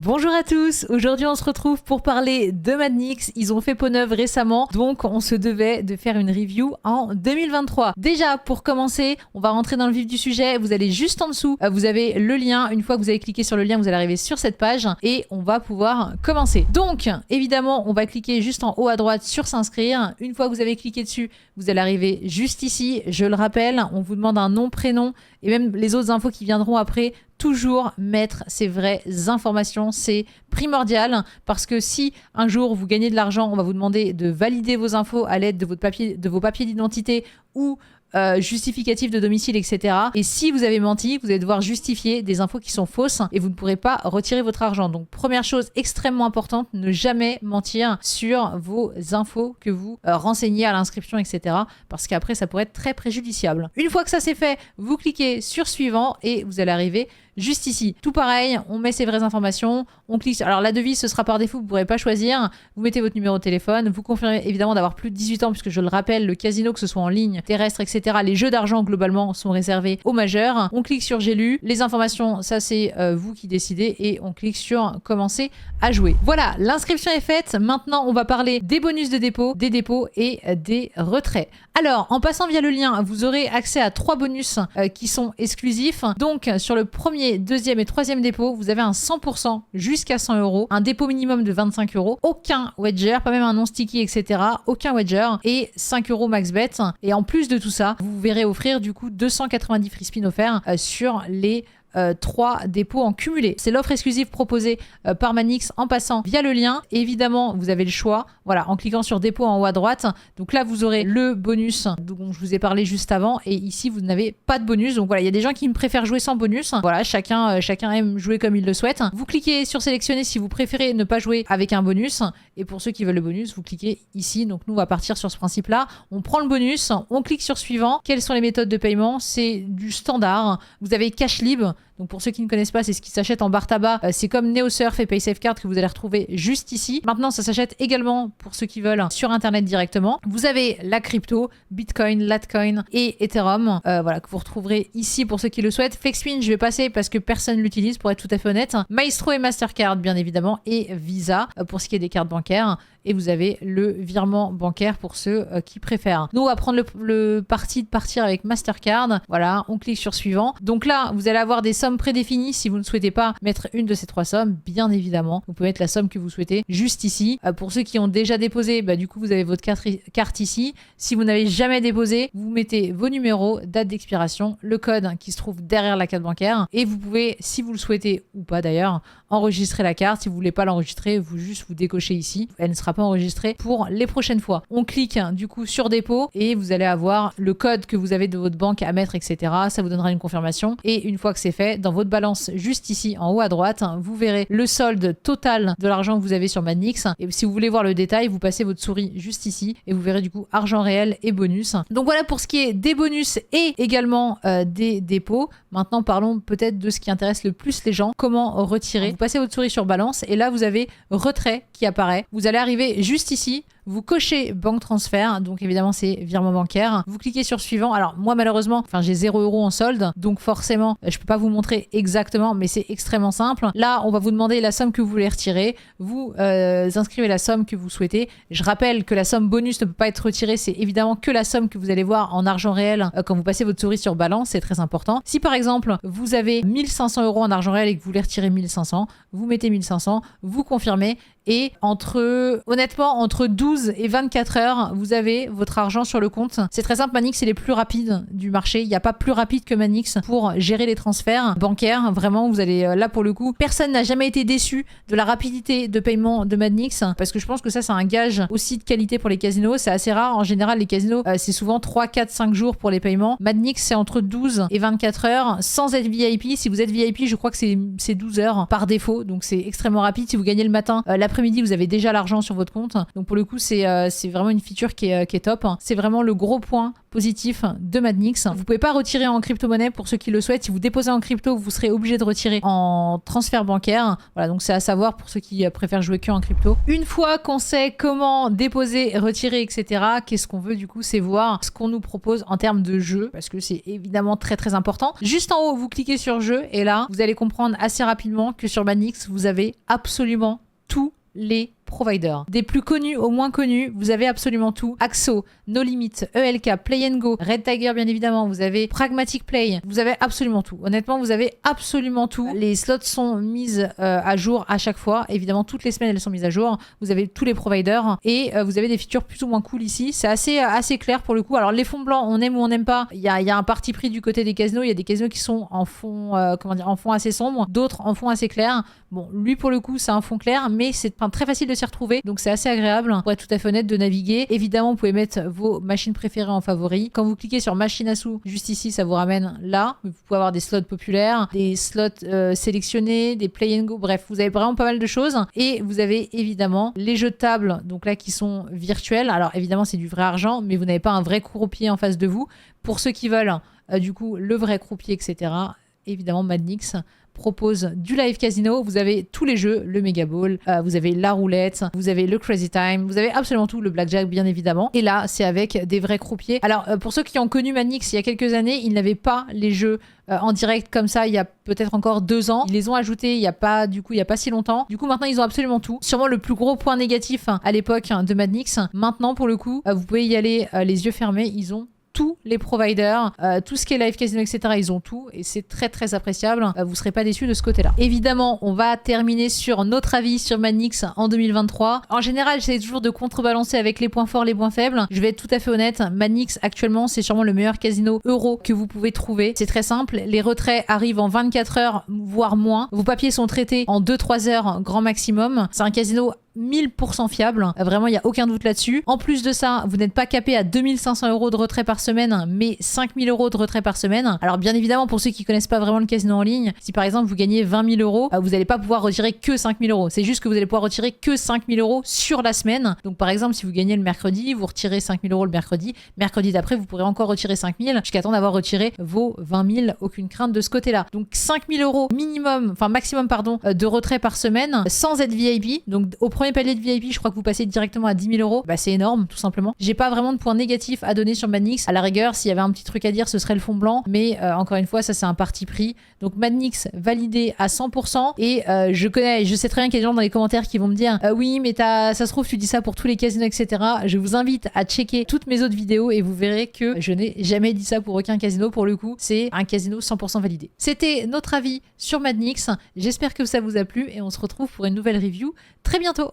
Bonjour à tous, aujourd'hui on se retrouve pour parler de Madnix. Ils ont fait peau neuve récemment, donc on se devait de faire une review en 2023. Déjà, pour commencer, on va rentrer dans le vif du sujet. Vous allez juste en dessous, vous avez le lien. Une fois que vous avez cliqué sur le lien, vous allez arriver sur cette page et on va pouvoir commencer. Donc, évidemment, on va cliquer juste en haut à droite sur s'inscrire. Une fois que vous avez cliqué dessus, vous allez arriver juste ici. Je le rappelle, on vous demande un nom, prénom et même les autres infos qui viendront après. Toujours mettre ces vraies informations, c'est primordial parce que si un jour vous gagnez de l'argent, on va vous demander de valider vos infos à l'aide de vos papiers d'identité ou justificatif de domicile, etc. Et si vous avez menti, vous allez devoir justifier des infos qui sont fausses et vous ne pourrez pas retirer votre argent. Donc première chose extrêmement importante, ne jamais mentir sur vos infos que vous renseignez à l'inscription, etc. Parce qu'après ça pourrait être très préjudiciable. Une fois que ça c'est fait, vous cliquez sur suivant et vous allez arriver juste ici. Tout pareil, on met ses vraies informations, on clique sur... Alors la devise, ce sera par défaut, vous ne pourrez pas choisir. Vous mettez votre numéro de téléphone, vous confirmez évidemment d'avoir plus de 18 ans, puisque je le rappelle, le casino, que ce soit en ligne, terrestre, etc., les jeux d'argent globalement sont réservés aux majeurs. On clique sur j'ai lu. Les informations, ça c'est vous qui décidez et on clique sur commencer à jouer. Voilà, l'inscription est faite. Maintenant, on va parler des bonus de dépôt, des dépôts et des retraits. Alors, en passant via le lien, vous aurez accès à 3 bonus qui sont exclusifs. Donc, sur le premier, deuxième et troisième dépôt, vous avez un 100% jusqu'à 100 €, un dépôt minimum de 25 €, aucun wager, pas même un non sticky, etc. Aucun wager et 5 € max bet. Et en plus de tout ça, vous verrez offrir du coup 290 free spin offerts sur les 3 dépôts en cumulé. C'est l'offre exclusive proposée par Madnix en passant via le lien. Et évidemment, vous avez le choix, voilà, en cliquant sur dépôt en haut à droite. Donc là, vous aurez le bonus dont je vous ai parlé juste avant. Et ici, vous n'avez pas de bonus. Donc voilà, il y a des gens qui préfèrent jouer sans bonus. Voilà, chacun aime jouer comme il le souhaite. Vous cliquez sur sélectionner si vous préférez ne pas jouer avec un bonus. Et pour ceux qui veulent le bonus, vous cliquez ici. Donc nous, on va partir sur ce principe-là. On prend le bonus, on clique sur suivant. Quelles sont les méthodes de paiement? C'est du standard. Vous avez cash libre. Donc pour ceux qui ne connaissent pas, c'est ce qui s'achète en bar tabac. C'est comme NeoSurf et PaySafeCard que vous allez retrouver juste ici. Maintenant, ça s'achète également pour ceux qui veulent sur Internet directement. Vous avez la crypto, Bitcoin, Latcoin et Ethereum. Voilà, que vous retrouverez ici pour ceux qui le souhaitent. FlexSpin, je vais passer parce que personne ne l'utilise pour être tout à fait honnête. Maestro et Mastercard, bien évidemment, et Visa pour ce qui est des cartes bancaires. Et vous avez le virement bancaire pour ceux qui préfèrent. Nous, on va prendre le parti de partir avec Mastercard. Voilà, on clique sur suivant. Donc là, vous allez avoir des sommes prédéfinies si vous ne souhaitez pas mettre une de ces 3 sommes. Bien évidemment, vous pouvez mettre la somme que vous souhaitez juste ici. Pour ceux qui ont déjà déposé, du coup, vous avez votre carte ici. Si vous n'avez jamais déposé, vous mettez vos numéros, date d'expiration, le code qui se trouve derrière la carte bancaire. Et vous pouvez, si vous le souhaitez ou pas d'ailleurs, enregistrer la carte. Si vous ne voulez pas l'enregistrer, vous décochez ici. Elle ne sera pas enregistrée pour les prochaines fois. On clique du coup sur dépôt et vous allez avoir le code que vous avez de votre banque à mettre, etc. Ça vous donnera une confirmation. Et une fois que c'est fait, dans votre balance juste ici en haut à droite, vous verrez le solde total de l'argent que vous avez sur Madnix. Et si vous voulez voir le détail, vous passez votre souris juste ici et vous verrez du coup argent réel et bonus. Donc voilà pour ce qui est des bonus et également des dépôts. Maintenant, parlons peut-être de ce qui intéresse le plus les gens. Comment retirer? Vous passez votre souris sur balance et là, vous avez retrait qui apparaît. Vous allez arriver juste ici. Vous cochez banque transfert, donc évidemment c'est virement bancaire. Vous cliquez sur suivant. Alors moi malheureusement, j'ai 0 € en solde, donc forcément je peux pas vous montrer exactement, mais c'est extrêmement simple. Là on va vous demander la somme que vous voulez retirer. Vous inscrivez la somme que vous souhaitez. Je rappelle que la somme bonus ne peut pas être retirée, c'est évidemment que la somme que vous allez voir en argent réel quand vous passez votre souris sur balance, c'est très important. Si par exemple vous avez 1500 € en argent réel et que vous voulez retirer 1500, vous mettez 1500, vous confirmez. Et honnêtement, entre 12 et 24 heures, vous avez votre argent sur le compte. C'est très simple, Madnix, c'est les plus rapides du marché. Il n'y a pas plus rapide que Madnix pour gérer les transferts bancaires. Vraiment, vous allez là pour le coup. Personne n'a jamais été déçu de la rapidité de paiement de Madnix parce que je pense que ça, c'est un gage aussi de qualité pour les casinos. C'est assez rare. En général, les casinos, c'est souvent 3, 4, 5 jours pour les paiements. Madnix, c'est entre 12 et 24 heures sans être VIP. Si vous êtes VIP, je crois que c'est 12 heures par défaut. Donc, c'est extrêmement rapide. Si vous gagnez le matin, l'après-midi, vous avez déjà l'argent sur votre compte. Donc pour le coup, c'est vraiment une feature qui est top. C'est vraiment le gros point positif de Madnix. Vous pouvez pas retirer en crypto-monnaie pour ceux qui le souhaitent. Si vous déposez en crypto, vous serez obligé de retirer en transfert bancaire. Voilà, donc c'est à savoir pour ceux qui préfèrent jouer que en crypto. Une fois qu'on sait comment déposer, retirer, etc., qu'est-ce qu'on veut du coup, c'est voir ce qu'on nous propose en termes de jeu, parce que c'est évidemment très très important. Juste en haut, vous cliquez sur jeu et là, vous allez comprendre assez rapidement que sur Madnix, vous avez absolument tous les providers. Des plus connus aux moins connus, vous avez absolument tout. Axo, No Limit, ELK, Play Go, Red Tiger bien évidemment, vous avez Pragmatic Play, vous avez absolument tout. Honnêtement, vous avez absolument tout. Les slots sont mises à jour à chaque fois. Évidemment, toutes les semaines, elles sont mises à jour. Vous avez tous les providers et vous avez des features plus ou moins cool ici. C'est assez clair pour le coup. Alors les fonds blancs, on aime ou on n'aime pas. Il y a un parti pris du côté des casinos. Il y a des casinos qui sont en fond, en fond assez sombre, d'autres en fond assez clair. Bon, lui pour le coup, c'est un fond clair, mais c'est très facile de s'y retrouver. Donc c'est assez agréable pour être tout à fait honnête de naviguer. Évidemment, vous pouvez mettre vos machines préférées en favori. Quand vous cliquez sur machine à sous, juste ici, ça vous ramène là. Vous pouvez avoir des slots populaires, des slots sélectionnés, des play and go. Bref, vous avez vraiment pas mal de choses. Et vous avez évidemment les jeux de table, donc là qui sont virtuels. Alors évidemment, c'est du vrai argent, mais vous n'avez pas un vrai croupier en face de vous. Pour ceux qui veulent, du coup, le vrai croupier, etc. Évidemment, Madnix propose du live casino. Vous avez tous les jeux, le Mega Ball, vous avez la roulette, vous avez le Crazy Time, vous avez absolument tout, le Blackjack bien évidemment. Et là, c'est avec des vrais croupiers. Alors, pour ceux qui ont connu Madnix il y a quelques années, ils n'avaient pas les jeux en direct comme ça il y a peut-être encore 2 ans. Ils les ont ajoutés il y a pas si longtemps. Du coup, maintenant, ils ont absolument tout. Sûrement le plus gros point négatif à l'époque de Madnix. Maintenant, pour le coup, vous pouvez y aller les yeux fermés. Ils ont tous les providers, tout ce qui est live casino, etc. Ils ont tout et c'est très très appréciable. Vous serez pas déçus de ce côté-là. Évidemment, on va terminer sur notre avis sur Madnix en 2023. En général, j'essaie toujours de contrebalancer avec les points forts, les points faibles. Je vais être tout à fait honnête. Madnix, actuellement, c'est sûrement le meilleur casino euro que vous pouvez trouver. C'est très simple. Les retraits arrivent en 24 heures, voire moins. Vos papiers sont traités en 2-3 heures, grand maximum. C'est un casino 1000% fiable. Vraiment, il n'y a aucun doute là-dessus. En plus de ça, vous n'êtes pas capé à 2500 € de retrait par semaine, mais 5000 € de retrait par semaine. Alors, bien évidemment, pour ceux qui connaissent pas vraiment le casino en ligne, si par exemple vous gagnez 20 000 €, vous n'allez pas pouvoir retirer que 5000 €. C'est juste que vous allez pouvoir retirer que 5000 € sur la semaine. Donc, par exemple, si vous gagnez le mercredi, vous retirez 5000 € le mercredi. Mercredi d'après, vous pourrez encore retirer 5000 jusqu'à temps d'avoir retiré vos 20 000. Aucune crainte de ce côté-là. Donc, 5000 € minimum, enfin maximum, pardon, de retrait par semaine sans être VIP. Donc, au premier palier de VIP, je crois que vous passez directement à 10 000 €. Bah, c'est énorme, tout simplement. J'ai pas vraiment de points négatifs à donner sur Madnix. À la rigueur, s'il y avait un petit truc à dire, ce serait le fond blanc. Mais encore une fois, ça, c'est un parti pris. Donc, Madnix validé à 100%. Et je sais très bien qu'il y a des gens dans les commentaires qui vont me dire oui, mais ça se trouve, tu dis ça pour tous les casinos, etc. Je vous invite à checker toutes mes autres vidéos et vous verrez que je n'ai jamais dit ça pour aucun casino. Pour le coup, c'est un casino 100% validé. C'était notre avis sur Madnix. J'espère que ça vous a plu et on se retrouve pour une nouvelle review très bientôt.